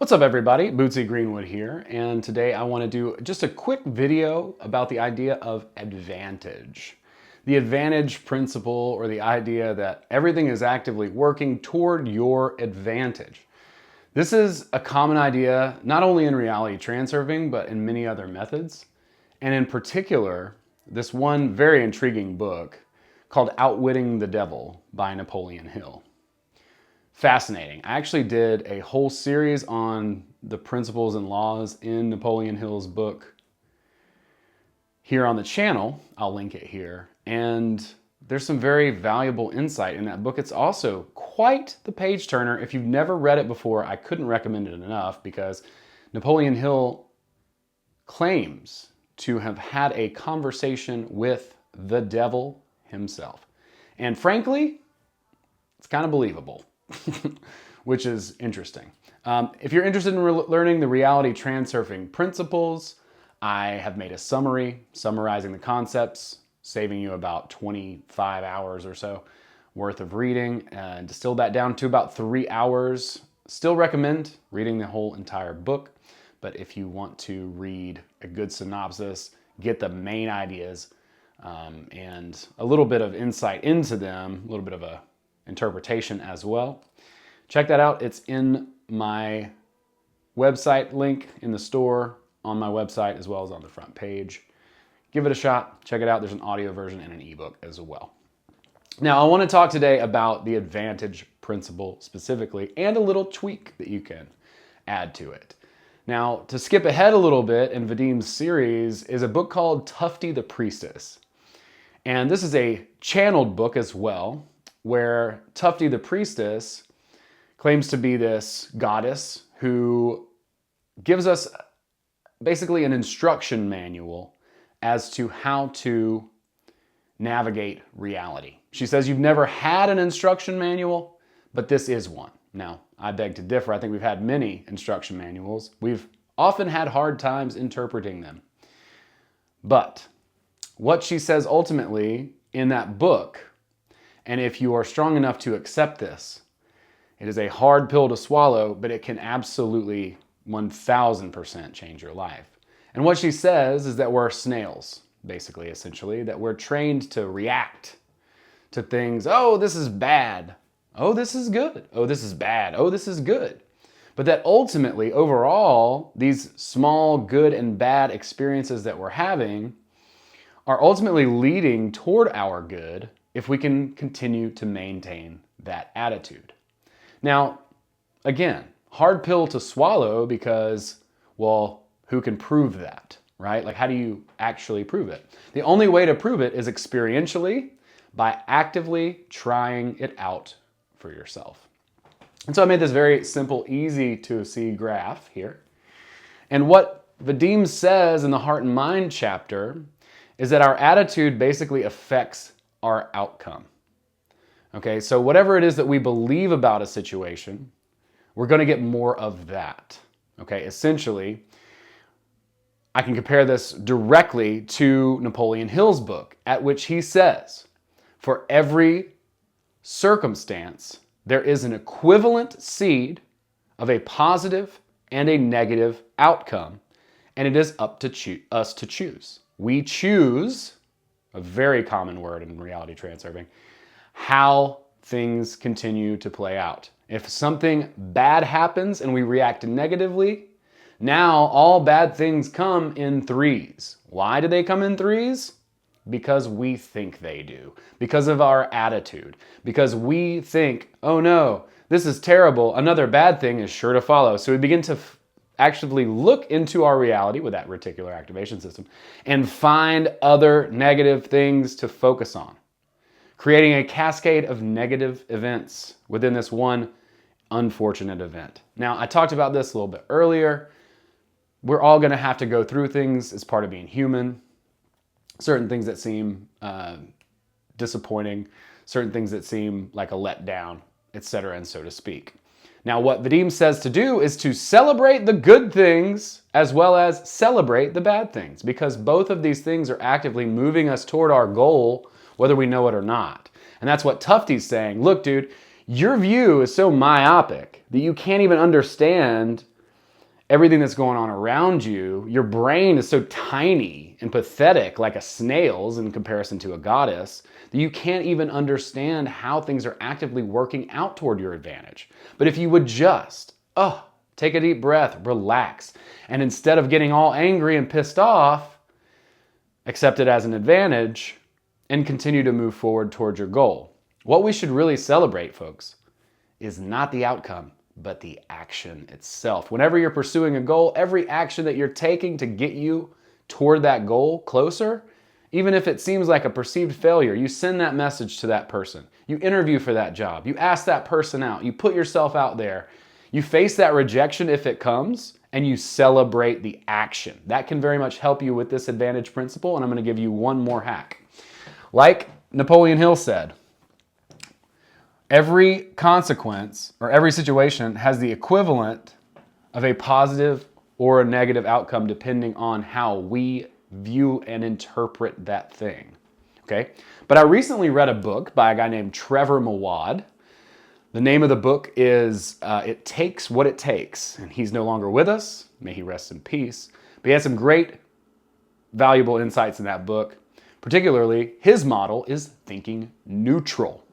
What's up everybody, Bootsy Greenwood here, and today I want to do just a quick video about the idea of advantage. The advantage principle, or the idea that everything is actively working toward your advantage. This is a common idea not only in reality transurfing, but in many other methods. And in particular, this one very intriguing book called Outwitting the Devil by Napoleon Hill. Fascinating. I actually did a whole series on the principles and laws in Napoleon Hill's book here on the channel. I'll link it here. And there's some very valuable insight in that book. It's also quite the page turner. If you've never read it before, I couldn't recommend it enough because Napoleon Hill claims to have had a conversation with the devil himself. And frankly, it's kind of believable. Which is interesting. If you're interested in learning the reality transurfing principles, I have made a summary summarizing the concepts, saving you about 25 hours or so worth of reading, and distilled that down to about 3 hours. Still recommend reading the whole entire book, but if you want to read a good synopsis, get the main ideas, and a little bit of insight into them, a little bit of a interpretation as well. Check that out. It's in my website link in the store on my website as well as on the front page. Give it a shot. Check it out. There's an audio version and an ebook as well. Now, I want to talk today about the advantage principle specifically and a little tweak that you can add to it. Now, to skip ahead a little bit in Vadim's series is a book called Tufty the Priestess. And this is a channeled book as well, where Tufty the Priestess claims to be this goddess who gives us basically an instruction manual as to how to navigate reality. She says you've never had an instruction manual, but this is one. Now, I beg to differ. I think we've had many instruction manuals. We've often had hard times interpreting them. But what she says ultimately in that book, and if you are strong enough to accept this, it is a hard pill to swallow, but it can absolutely 1000% change your life. And what she says is that we're snails, basically, essentially, that we're trained to react to things. Oh, this is bad. Oh, this is good. Oh, this is bad. Oh, this is good. But that ultimately, overall, these small good and bad experiences that we're having are ultimately leading toward our good if we can continue to maintain that attitude. Now, again, hard pill to swallow because, well, who can prove that, right? Like, how do you actually prove it? The only way to prove it is experientially by actively trying it out for yourself. And so I made this very simple, easy to see graph here. And what Vadim says in the Heart and Mind chapter is that our attitude basically affects our outcome. Okay, so whatever it is that we believe about a situation, we're going to get more of that. Okay, essentially, I can compare this directly to Napoleon Hill's book, at which he says, for every circumstance, there is an equivalent seed of a positive and a negative outcome, and it is up to us to choose. We choose, a very common word in reality transurfing, how things continue to play out. If something bad happens and we react negatively, now all bad things come in threes. Why do they come in threes? Because we think they do. Because of our attitude. Because we think, oh no, this is terrible. Another bad thing is sure to follow. So we begin to actively look into our reality with that reticular activation system and find other negative things to focus on, creating a cascade of negative events within this one unfortunate event. Now, I talked about this a little bit earlier. We're all going to have to go through things as part of being human. Certain things that seem disappointing, certain things that seem like a letdown, etc., and so to speak. Now, what Vadim says to do is to celebrate the good things as well as celebrate the bad things, because both of these things are actively moving us toward our goal, whether we know it or not. And that's what Tufty's saying. Look, dude, your view is so myopic that you can't even understand everything that's going on around you, your brain is so tiny and pathetic, like a snail's in comparison to a goddess, that you can't even understand how things are actively working out toward your advantage. But if you would just, take a deep breath, relax, and instead of getting all angry and pissed off, accept it as an advantage and continue to move forward towards your goal. What we should really celebrate, folks, is not the outcome, but the action itself. Whenever you're pursuing a goal, every action that you're taking to get you toward that goal closer, even if it seems like a perceived failure, you send that message to that person. You interview for that job. You ask that person out. You put yourself out there. You face that rejection if it comes, and you celebrate the action. That can very much help you with this advantage principle, and I'm going to give you one more hack. Like Napoleon Hill said, every consequence or every situation has the equivalent of a positive or a negative outcome depending on how we view and interpret that thing. Okay? But I recently read a book by a guy named Trevor Mawad. The name of the book is It Takes What It Takes, and he's no longer with us. May he rest in peace. But he had some great, valuable insights in that book. Particularly, his model is thinking neutral.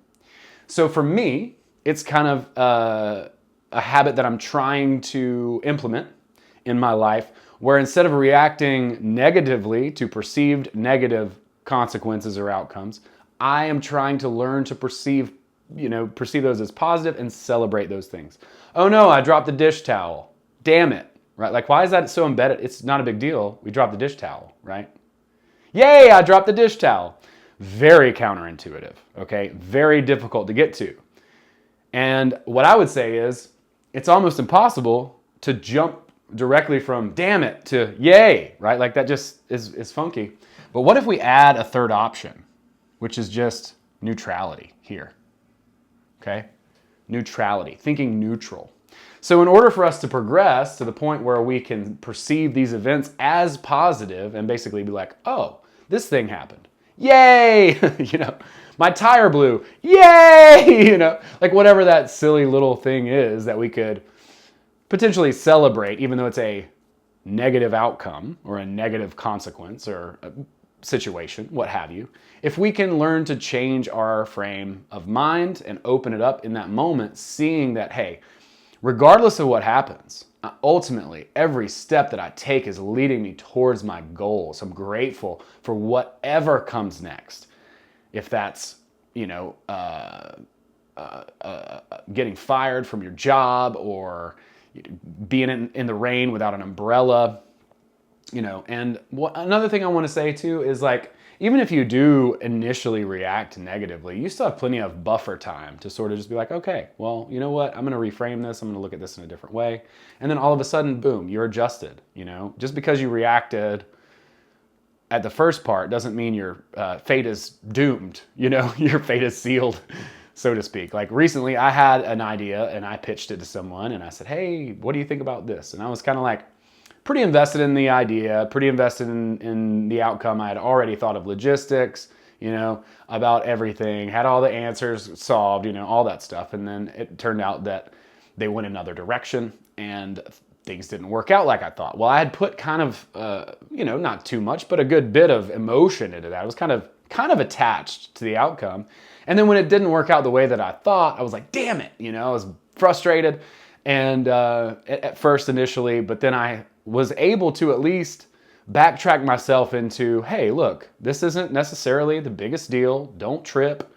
So for me, it's kind of a habit that I'm trying to implement in my life, where instead of reacting negatively to perceived negative consequences or outcomes, I am trying to learn to perceive those as positive and celebrate those things. Oh no, I dropped the dish towel. Damn it, right? Like, why is that so embedded? It's not a big deal. We dropped the dish towel, right? Yay, I dropped the dish towel. Very counterintuitive, okay? Very difficult to get to. And what I would say is, it's almost impossible to jump directly from damn it to yay, right? Like that just is funky. But what if we add a third option, which is just neutrality here, okay? Neutrality, thinking neutral. So in order for us to progress to the point where we can perceive these events as positive and basically be like, oh, this thing happened. Yay! My tire blew. Yay! Like whatever that silly little thing is that we could potentially celebrate, even though it's a negative outcome or a negative consequence or a situation, what have you. If we can learn to change our frame of mind and open it up in that moment, seeing that, hey, regardless of what happens, ultimately, every step that I take is leading me towards my goals. I'm grateful for whatever comes next. If that's, getting fired from your job or being in the rain without an umbrella, and another thing I want to say too is like, even if you do initially react negatively, you still have plenty of buffer time to sort of just be like, okay, well, you know what? I'm going to reframe this. I'm going to look at this in a different way. And then all of a sudden, boom, you're adjusted, Just because you reacted at the first part doesn't mean your fate is doomed, Your fate is sealed, so to speak. Like recently I had an idea and I pitched it to someone and I said, hey, what do you think about this? And I was kind of like, pretty invested in the idea, pretty invested in the outcome. I had already thought of logistics, about everything, had all the answers solved, all that stuff. And then it turned out that they went another direction and things didn't work out like I thought. Well, I had put kind of, not too much, but a good bit of emotion into that. I was kind of attached to the outcome. And then when it didn't work out the way that I thought, I was like, damn it, I was frustrated. And at first initially, but then I was able to at least backtrack myself into, hey, look, this isn't necessarily the biggest deal. Don't trip.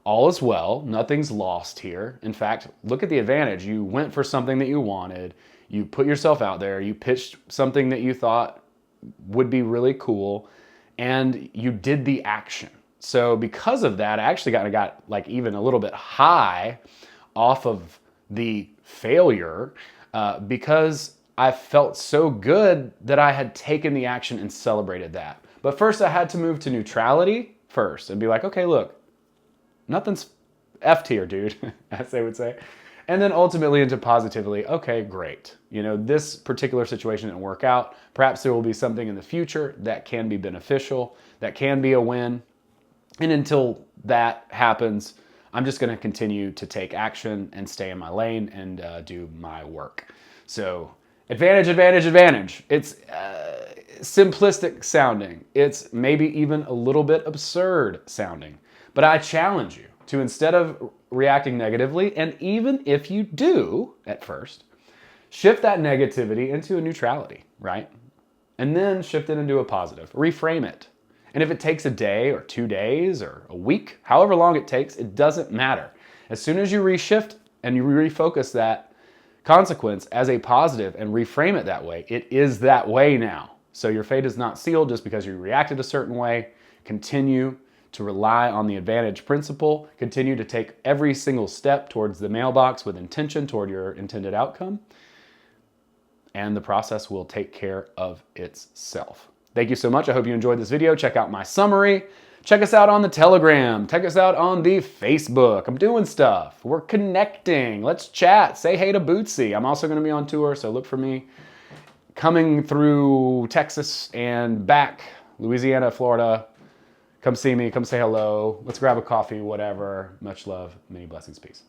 All is well. Nothing's lost here. In fact, look at the advantage. You went for something that you wanted. You put yourself out there. You pitched something that you thought would be really cool, and you did the action. So because of that, I actually got like even a little bit high off of the failure because I felt so good that I had taken the action and celebrated that. But first I had to move to neutrality first and be like, okay, look, nothing's effed here, dude, as they would say. And then ultimately into positively, okay, great. This particular situation didn't work out. Perhaps there will be something in the future that can be beneficial, that can be a win. And until that happens, I'm just going to continue to take action and stay in my lane and do my work. So Advantage, advantage, advantage. It's simplistic sounding. It's maybe even a little bit absurd sounding. But I challenge you to, instead of reacting negatively, and even if you do at first, shift that negativity into a neutrality, right? And then shift it into a positive. Reframe it. And if it takes a day or 2 days or a week, however long it takes, it doesn't matter. As soon as you reshift and you refocus that consequence as a positive and reframe it that way, it is that way now. So your fate is not sealed just because you reacted a certain way. Continue to rely on the advantage principle. Continue to take every single step towards the mailbox with intention toward your intended outcome. And the process will take care of itself. Thank you so much. I hope you enjoyed this video. Check out my summary. Check us out on the Telegram. Check us out on the Facebook. I'm doing stuff. We're connecting. Let's chat. Say hey to Bootsy. I'm also going to be on tour, so look for me coming through Texas and back, Louisiana, Florida. Come see me. Come say hello. Let's grab a coffee, whatever. Much love. Many blessings. Peace.